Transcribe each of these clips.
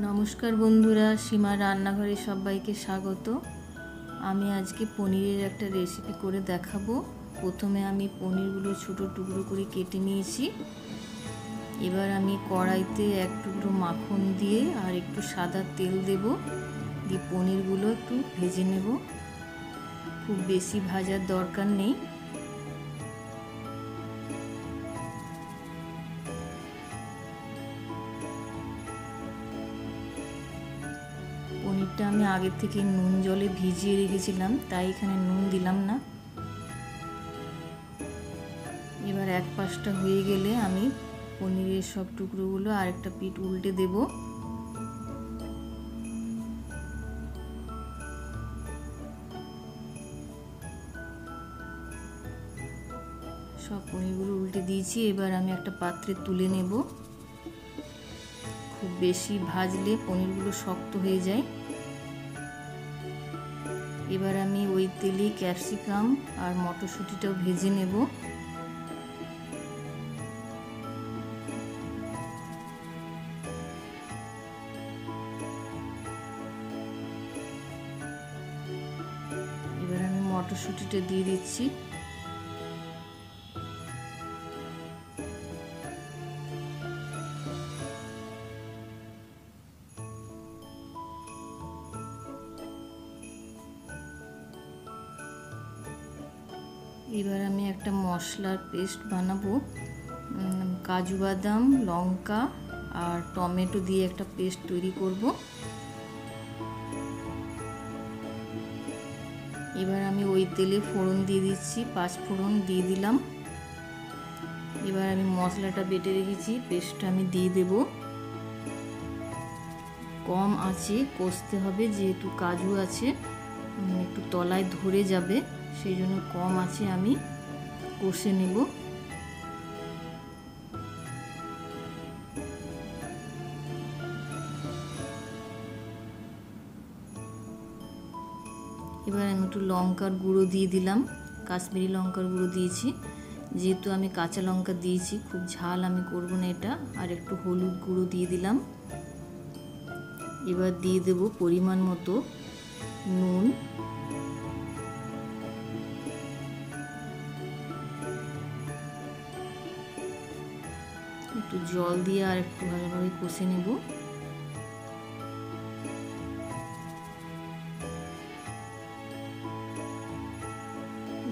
নমস্কার বন্ধুরা, সীমা রান্নাঘরে সবাইকে স্বাগত। আমি আজকে পনিরের একটা রেসিপি করে দেখাবো। প্রথমে আমি পনিরগুলো ছোট টুকরো করে কেটে নিয়েছি। এবার আমি কড়াইতে এক টুকরো মাখন দিয়ে আর একটু সাদা তেল দেব, দিয়ে পনিরগুলো একটু ভেজে নেব। খুব বেশি ভাজার দরকার নেই। পনিরটা আমি আগে থেকে নুন জলে ভিজিয়ে রেখেছিলাম, তাই এখানে নুন দিলাম না। এবার এক পাশটা হয়ে গেলে আমি পনিরের সব টুকরোগুলো আরেকটা পিঠ উল্টে দেব। সব পনিরগুলো উল্টে দিয়েছি। এবার আমি একটা পাত্রে তুলে নেব। খুব বেশি ভাজলে পনিরগুলো শক্ত হয়ে যায়। এবার আমি ওই তেলে ক্যাপসিকাম আর মটরশুঁটিটাও ভেজে নেব। এবার আমি মটরশুঁটিটা দিয়ে দিচ্ছি। এবার আমি একটা মশলার পেস্ট বানাবো। কাজু বাদাম, লঙ্কা আর টমেটো দিয়ে একটা পেস্ট তৈরি করব। এবার আমি ওই তেলে ফোড়ন দিয়ে দিচ্ছি, 5 ফোড়ন দিয়ে দিলাম। এবার আমি মশলাটা বেটে রেখেছি, পেস্টটা আমি দিয়ে দেব। কম আঁচে কষতে হবে, যেহেতু কাজু আছে, একটু তলায় ধরে যাবে, সেই জন্য কম আঁচে আমি কষে নেব। এবার আমি একটু লঙ্কার গুঁড়ো দিয়ে দিলাম, কাশ্মীরি লঙ্কার গুঁড়ো দিয়েছি, যেহেতু আমি কাঁচা লঙ্কা দিয়েছি, খুব ঝাল আমি করব না এটা। আর একটু হলুদ গুঁড়ো দিয়ে দিলাম। এবার দিয়ে দেব পরিমাণ মতো নুন। একটু জল দিয়ে আর একটু ভালোভাবে কষে নেব।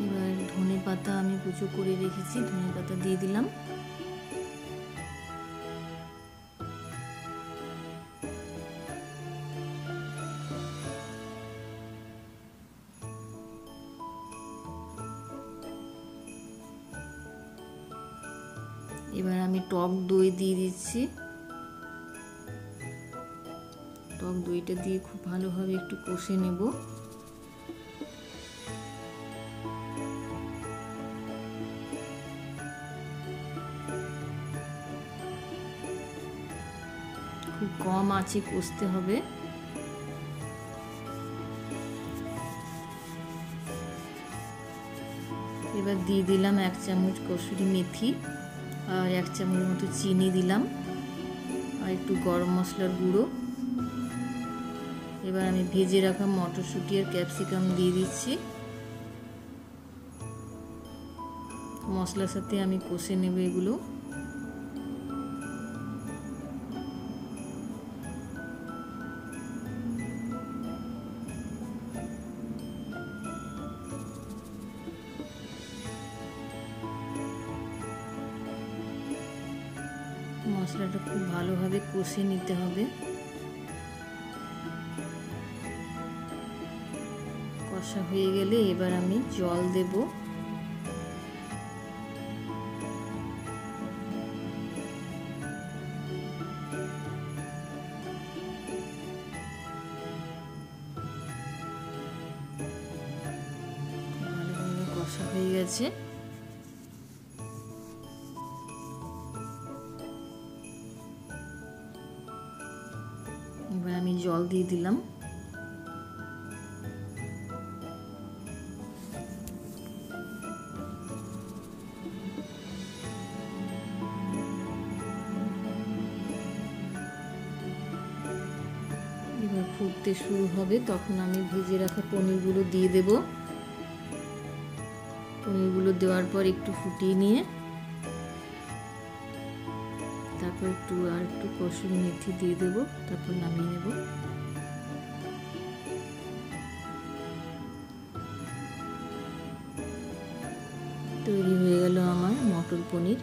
এবার ধনে পাতা আমি কুচো করে রেখেছি, ধনে পাতা দিয়ে দিলাম। এবার আমি টক দই দিয়ে দিচ্ছি। টক দইটা দিয়ে খুব ভালোভাবে একটু কষে নেব। খুব কম আঁচে কষতে হবে। এবার দিয়ে দিলাম 1 চামচ কসুরি মেথি আর 1 চামচ মতো চিনি দিলাম, আর একটু গরম মশলার গুঁড়ো। এবার আমি ভেজে রাখা মটরশুঁটি আর ক্যাপসিকাম দিয়ে দিচ্ছি। মশলার সাথে আমি কষে নেব এগুলো। মশলাটা খুব ভালোভাবে কষে নিতে হবে। কষা হয়ে গেলে এবার আমি জল দেব। ভালোভাবে কষা হয়ে গেছে। এবার আমি জল দিয়ে দিলাম। ফুটতে শুরু হবে তখন আমি ভেজে রাখা পনিরগুলো দিয়ে দেব। পনিরগুলো দেওয়ার পর একটু ফুটিয়ে নিয়ে তারপর একটু কসুরি মেথি দিয়ে দেব, তারপর নামিয়ে নেব। তৈরি হয়ে গেল আমার মটর পনির।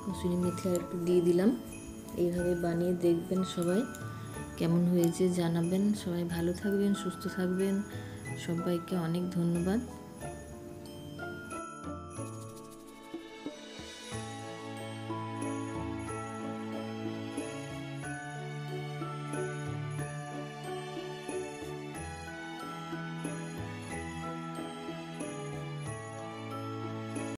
কসুরি মেথি আর একটু দিয়ে দিলাম। এইভাবে বানিয়ে দেখবেন সবাই, কেমন হয়েছে জানাবেন। সবাই ভালো থাকবেন, সুস্থ থাকবেন। সবাইকে অনেক ধন্যবাদ।